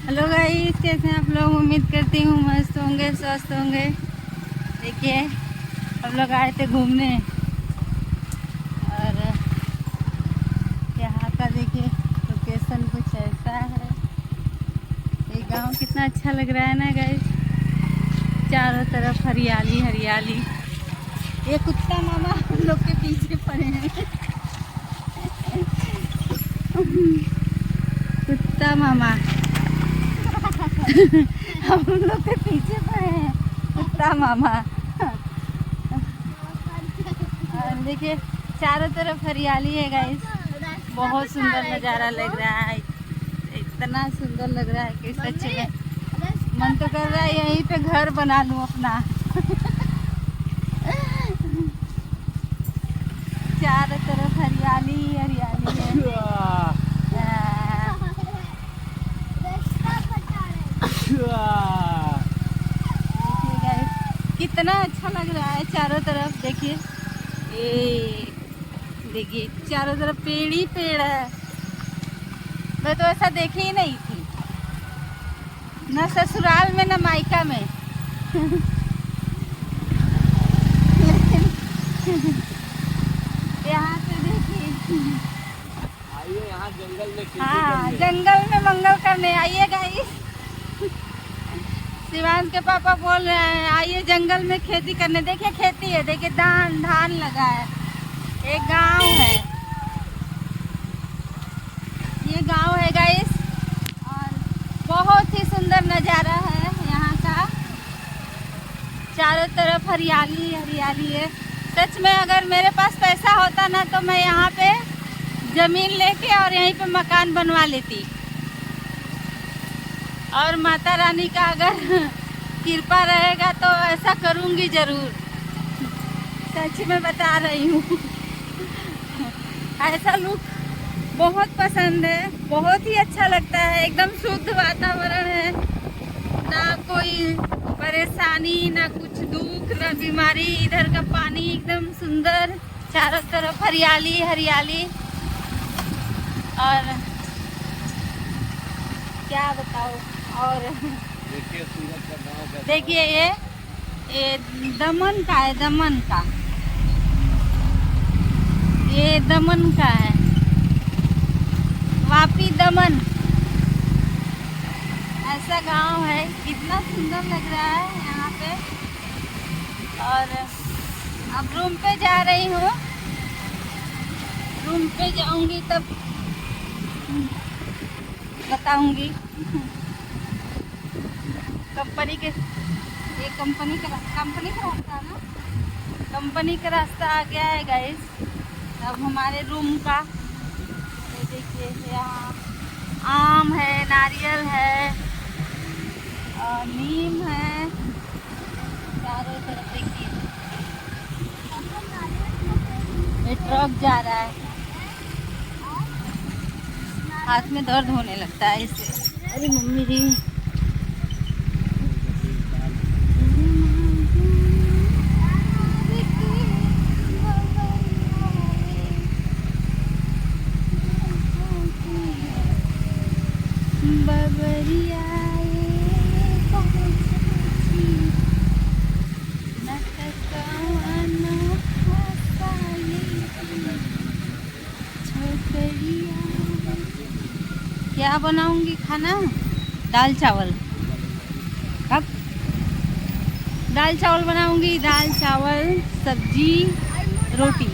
Hello guys, कैसे हैं आप लोग। उम्मीद करती हूँ मस्त होंगे, स्वस्थ होंगे। देखिए हम लोग आए थे घूमने और यहाँ का देखिए लोकेशन कुछ ऐसा है। ये गांव कितना अच्छा लग रहा है ना गाइस, चारों तरफ हरियाली हरियाली। ये कुत्ता मामा हम लोग के पीछे पड़े हैं। कुत्ता मामा हम लोग के पीछे पड़े हैं, कुत्ता मामा। और देखिए चारों तरफ हरियाली है गाइस, बहुत सुंदर नज़ारा लग रहा है। इतना सुंदर लग रहा है कि सच में मन तो कर रहा है यहीं पे घर बना लूं अपना। चारों तरफ हरियाली हरियाली है। देखिए गाइस कितना अच्छा लग रहा है चारों तरफ। देखिए ये देखिए चारों तरफ पेड़ ही पेड़ है। मैं तो ऐसा देखी ही नहीं थी, न ससुराल में न मायका में। लेकिन यहाँ पे देखिए, आइए यहाँ जंगल में खेती हाँ करने। जंगल में मंगल करने आइए गाइस। शिवांश के पापा बोल रहे हैं आइए जंगल में खेती करने। देखिए खेती है, देखिए धान लगा है। एक गांव है, ये गांव है गाइस, और बहुत ही सुंदर नज़ारा है यहाँ का। चारों तरफ हरियाली हरियाली है। सच में अगर मेरे पास पैसा होता ना तो मैं यहाँ पे ज़मीन लेके और यहीं पे मकान बनवा लेती। और माता रानी का अगर कृपा रहेगा तो ऐसा करूँगी ज़रूर। सच में बता रही हूँ। ऐसा लुक बहुत पसंद है, बहुत ही अच्छा लगता है। एकदम शुद्ध वातावरण है, ना कोई परेशानी, ना कुछ दुख, ना बीमारी। इधर का पानी एकदम सुंदर, चारों तरफ हरियाली हरियाली। और क्या बताओ। और देखिए सूरज का गाँव कैसा देखिए ये दमन का है, दमन का, ये दमन का है, वापी दमन ऐसा गांव है। कितना सुंदर लग रहा है यहाँ पे। और अब रूम पे जा रही हूँ, रूम पे जाऊंगी तब बताऊंगी। कंपनी के, ये कंपनी का रास्ता है ना, कंपनी का रास्ता आ गया है गाइस अब हमारे रूम का। ये देखिए यहाँ आम है, नारियल है और नीम है चारों तरफ। देखिए ये ट्रक जा रहा है, हाथ में दर्द होने लगता है इससे। अरे मम्मी जी, क्या बनाऊंगी खाना? दाल चावल। कब दाल चावल बनाऊंगी? दाल चावल सब्जी रोटी।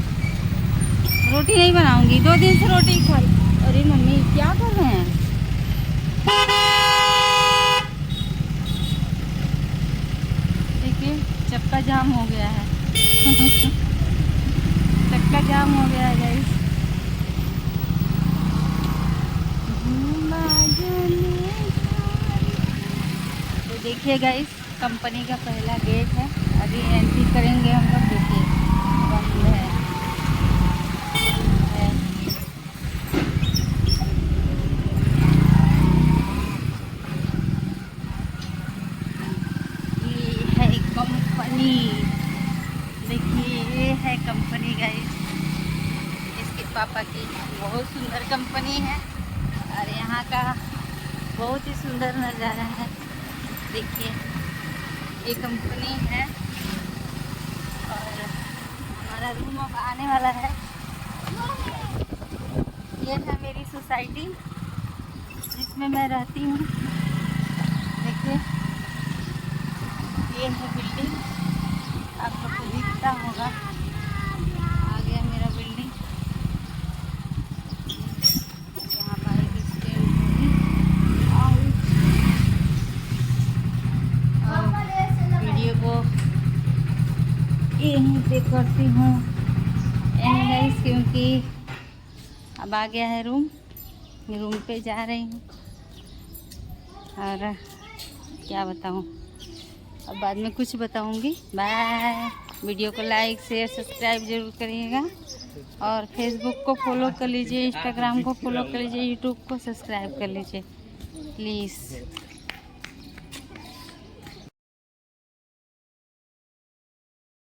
रोटी नहीं बनाऊंगी, 2 दिन से रोटी खाई। अरे मम्मी क्या कर रहे हैं? देखिए चक्का जाम हो गया है। चक्का जाम हो गया है गाइस। तो देखिए गाइस कंपनी का पहला गेट है, अभी एंट्री करेंगे हम लोग। देखिए बंद है। ये है कंपनी, देखिए ये है कंपनी गाइस, इसके पापा की। बहुत सुंदर कंपनी है। और यहाँ का बहुत ही सुंदर नज़ारा है। देखिए ये कंपनी है और हमारा रूम अब आने वाला है। ये है मेरी सोसाइटी जिसमें मैं रहती हूँ। देखिए ये है बिल्डिंग, आप लोग को दिखता होगा। आ गया मेरा बिल्डिंग। यहाँ बाइक स्टैंड होगी और वीडियो को यहीं पे करती हूँ गाइस, क्योंकि अब आ गया है रूम पे जा रही हूँ। और क्या बताऊँ, अब बाद में कुछ बताऊँगी। बाय। वीडियो को लाइक शेयर सब्सक्राइब जरूर करिएगा और फेसबुक को फॉलो कर लीजिए, इंस्टाग्राम को फॉलो कर लीजिए, यूट्यूब को सब्सक्राइब कर लीजिए प्लीज़।